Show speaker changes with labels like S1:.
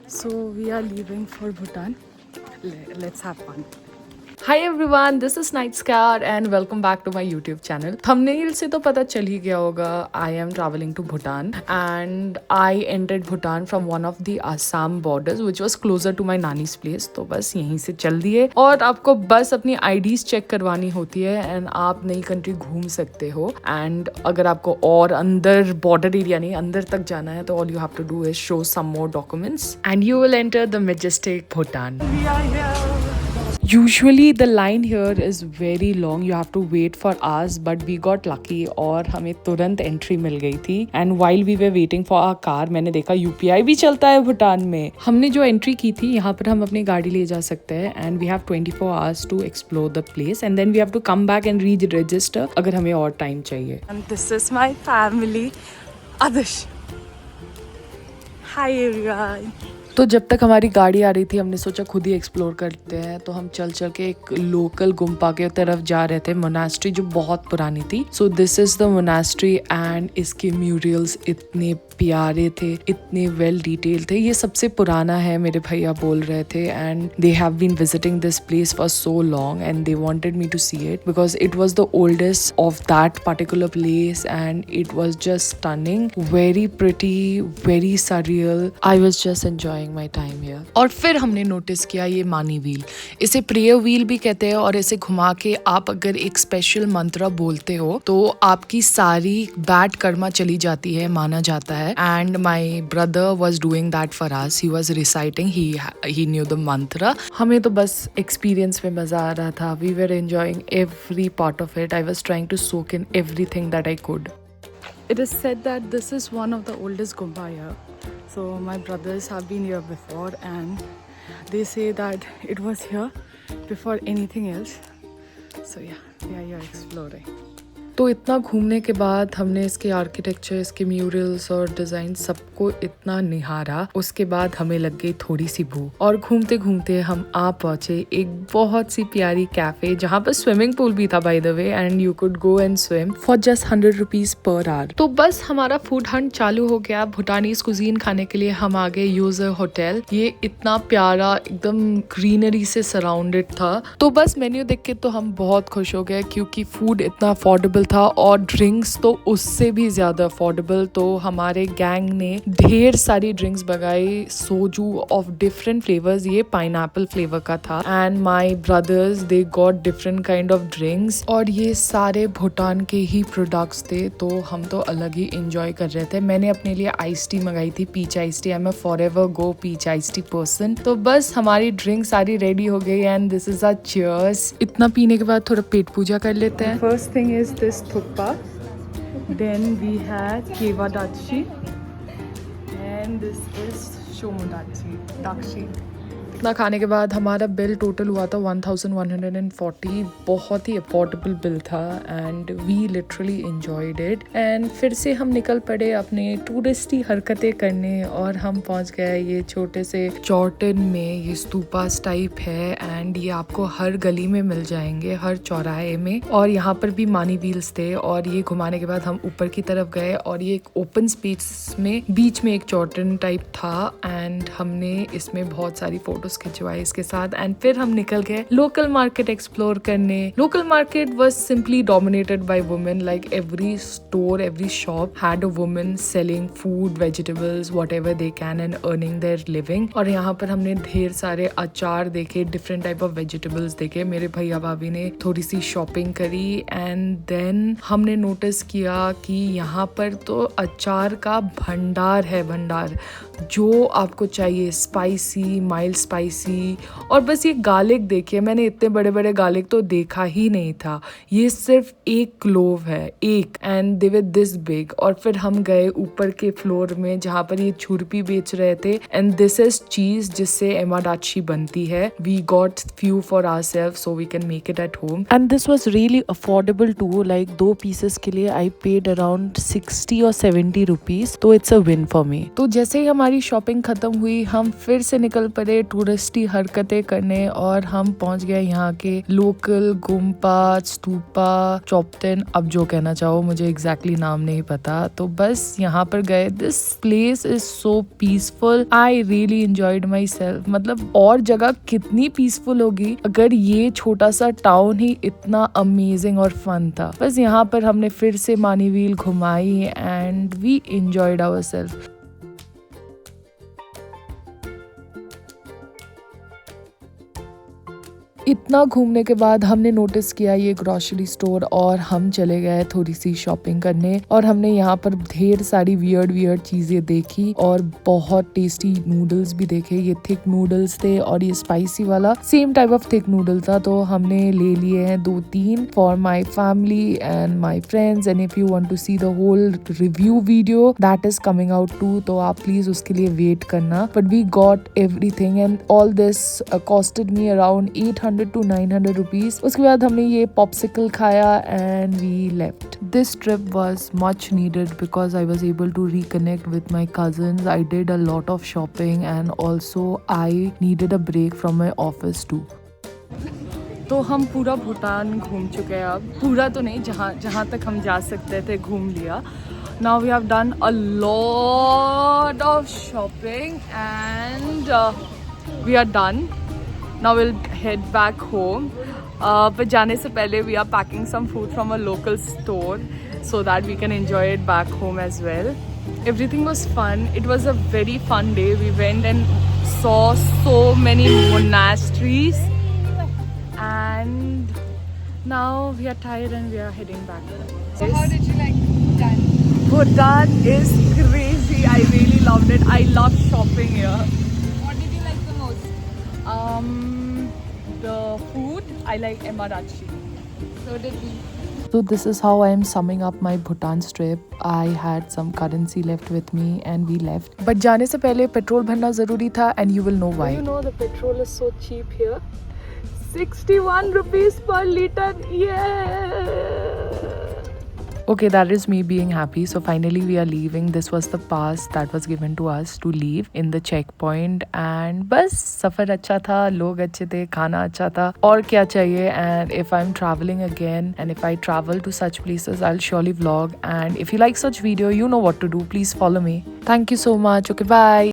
S1: So we are leaving for Bhutan. Let's have fun.
S2: Hi everyone, this is Night Scar and welcome back to my YouTube channel. Thumbnail से तो पता चल ही गया होगा I am traveling to Bhutan and I entered Bhutan from one of the Assam borders which was closer to my नानी's place. तो बस यहीं से चल दिए और आपको बस अपनी IDs चेक करवानी होती है एंड आप नई कंट्री घूम सकते हो. एंड अगर आपको और अंदर बॉर्डर एरिया नहीं अंदर तक जाना है तो all you have to do is show some more documents and you will enter the majestic Bhutan.
S1: We are here.
S2: Usually the line here is very long. You have to wait for hours, but we got lucky और हमें तुरंत entry मिल गई थी. And while we were waiting for our car, मैंने देखा UPI भी चलता है भूटान में. हमने जो एंट्री की थी यहाँ पर हम अपनी गाड़ी ले जा सकते हैं and we have 24 hours to explore the place and then we have to come back and re-register अगर हमें और टाइम चाहिए.
S1: And this is my family. Adarsh. Hi everyone.
S2: तो जब तक हमारी गाड़ी आ रही थी हमने सोचा खुद ही एक्सप्लोर करते हैं. तो हम चल चल के एक लोकल गुम्पा के तरफ जा रहे थे, मोनास्ट्री जो बहुत पुरानी थी. So this is the monastery and इसके म्यूरियल्स इतने प्यारे थे, इतने वेल डिटेल थे. ये सबसे पुराना है मेरे भैया बोल रहे थे and they have been visiting this place for so long and they wanted me to see it because it was the oldest of that particular place and it was just stunning, very pretty, very surreal. I was just enjoying my time here. और फिर हमने notice किया ये मानी wheel, इसे prayer wheel भी कहते हैं और इसे घुमा के आप अगर एक स्पेशल मंत्र बोलते हो तो आपकी सारी बैड कर्मा चली जाती है, माना जाता है. And my brother was doing that for us. He was reciting, he new the मंत्र. हमें तो बस एक्सपीरियंस में मजा आ रहा था. We were enjoying every part of it. I was trying to soak in everything that I could.
S1: It is said that this is one of the oldest Gumpa here. So my brothers have been here before and they say that it was here before anything else. So yeah, we are here exploring.
S2: तो इतना घूमने के बाद हमने इसके architecture, इसके murals और design सबको इतना निहारा. उसके बाद हमें लग गई थोड़ी सी भूख और घूमते घूमते हम आ पहुंचे एक बहुत सी प्यारी कैफे जहाँ पर स्विमिंग पूल भी था by the way and you could go and swim for just 100 rupees per hour. तो बस हमारा फूड हंट चालू हो गया. भूटानीज कुजीन खाने के लिए हम आ गए यूजर होटल. ये इतना प्यारा एकदम ग्रीनरी से सराउंडेड था. तो बस मेन्यू देख के तो हम बहुत खुश हो गए क्योंकि फूड इतना अफोर्डेबल था और ड्रिंक्स तो उससे भी ज्यादा अफोर्डेबल. तो हमारे गैंग ने ढेर सारी ड्रिंक्स मंगाई, सोजू ऑफ डिफरेंट फ्लेवर्स. ये पाइनएप्पल फ्लेवर का था and my brothers they got different kind of drinks और ये सारे भूटान के ही प्रोडक्ट्स थे. तो हम तो अलग ही एंजॉय कर रहे थे. मैंने अपने लिए आइस टी मंगाई थी, peach ice tea. I am a forever go peach ice tea person. तो बस हमारी ड्रिंक सारी रेडी हो गई and this is our cheers. इतना पीने के बाद थोड़ा पेट पूजा कर लेते हैं.
S1: First thing is this thukpa. Then we had kevadachi. And this is shomodachi. Dakshi.
S2: इतना खाने के बाद हमारा बिल टोटल हुआ था 1140. बहुत ही अफोर्डेबल बिल था and we literally enjoyed it. And फिर से हम निकल पड़े अपने टूरिस्टी हरकतें करने और हम पहुंच गए ये छोटे से चौटन में. ये स्तूपास टाइप है एंड ये आपको हर गली में मिल जाएंगे, हर चौराहे में. और यहाँ पर भी मानी व्हील्स थे और ये घुमाने के बाद हम ऊपर की तरफ गए और ये एक ओपन स्पेस में बीच में एक चौटन टाइप था एंड हमने इसमें बहुत सारी फोटो खिंचवाए इसके साथ. एंड फिर हम निकल गए लोकल मार्केट एक्सप्लोर करने. Local market was simply dominated by women. Like every store, every shop had a woman selling food, vegetables, whatever they can and earning their living. और यहाँ पर हमने ढेर सारे अचार देखे, डिफरेंट टाइप ऑफ वेजिटेबल्स देखे. मेरे भैया भाभी ने थोड़ी सी शॉपिंग करी एंड देन हमने नोटिस किया कि यहाँ पर तो अचार का भंडार है, भंडार. जो आपको चाहिए, स्पाइसी, माइल्ड स्पाइसी. और बस ये गार्लिक देखिए, मैंने इतने बड़े बड़े गार्लिक तो देखा ही नहीं था. ये सिर्फ एक क्लोव है, एक, and they were this big. और फिर हम गए ऊपर के फ्लोर में जहाँ पर ये छुरपी बेच रहे थे एंड दिस इज चीज जिससे एमाडाची बनती है. We got few for ourselves so we can make it at home and this was really affordable too. Like 2 pieces के लिए आई पेड अराउंड 60 और 70 रुपीज. तो it's a win for me. तो जैसे ही हमारी शॉपिंग खत्म हुई हम फिर से निकल पड़े टूरिस्टी हरकतें करने और हम पहुंच गए यहाँ के लोकल गुम्पा, स्तूपा, चौपतिन, अब जो कहना चाहो, मुझे एग्जैक्टली नाम नहीं पता। तो बस यहाँ पर गए। This place is so peaceful, I really enjoyed my self. मतलब और जगह कितनी पीसफुल होगी अगर ये छोटा सा टाउन ही इतना अमेजिंग और फन था। बस यहाँ पर हमने फिर से मानी व्हील घुमाई एंड वी एंजॉयड आवरसेल्फ। इतना घूमने के बाद हमने नोटिस किया ये ग्रोसरी स्टोर और हम चले गए थोड़ी सी शॉपिंग करने। और हमने यहाँ पर ढेर सारी वियर्ड चीजें देखी और बहुत टेस्टी नूडल्स भी देखे। ये थिक नूडल्स थे और ये स्पाइसी वाला same type of thick noodle था। तो हमने ले लिए हैं 2-3 for my family and my friends. And if you want to see the whole review video that is coming out too, तो आप प्लीज उसके लिए वेट करना। But we got everything and all this costed me around 800 to 900 rupees. उसके बाद हमने ये popsicle खाया and we left. This trip was much needed because I was able to reconnect with my cousins. I did a lot of shopping and also I needed a break from my office too.
S1: तो हम पूरा भूटान घूम चुके हैं अब। पूरा तो नहीं, जहाँ तक हम जा सकते थे घूम लिया। Now we have done a lot of shopping and we are done. Now we'll head back home. But जाने से पहले we are packing some food from a local store so that we can enjoy it back home as well. Everything was fun. It was a very fun day. We went and saw so many monasteries and now we are tired and we are heading back.
S3: So how did you like Bhutan?
S1: Bhutan is crazy. I really loved it. I love shopping here.
S3: What did you like the most?
S1: The food, I like Emarachi.
S3: So did we.
S2: So this is how I am summing up my Bhutan trip. I had some currency left with me and we left. But जाने से पहले petrol भरना जरूरी था and you will know why.
S1: You know the petrol is so cheap here. 61 rupees per liter. Yeah.
S2: Okay, that is me being happy. So finally we are leaving. This was the pass that was given to us to leave in the checkpoint. And बस सफ़र अच्छा था, लोग अच्छे थे, खाना अच्छा था, और क्या चाहिए। And if I'm traveling again and if I travel to such places, I'll surely vlog. And if you like such video, you know what to do. Please follow me. Thank you so much. Okay, bye.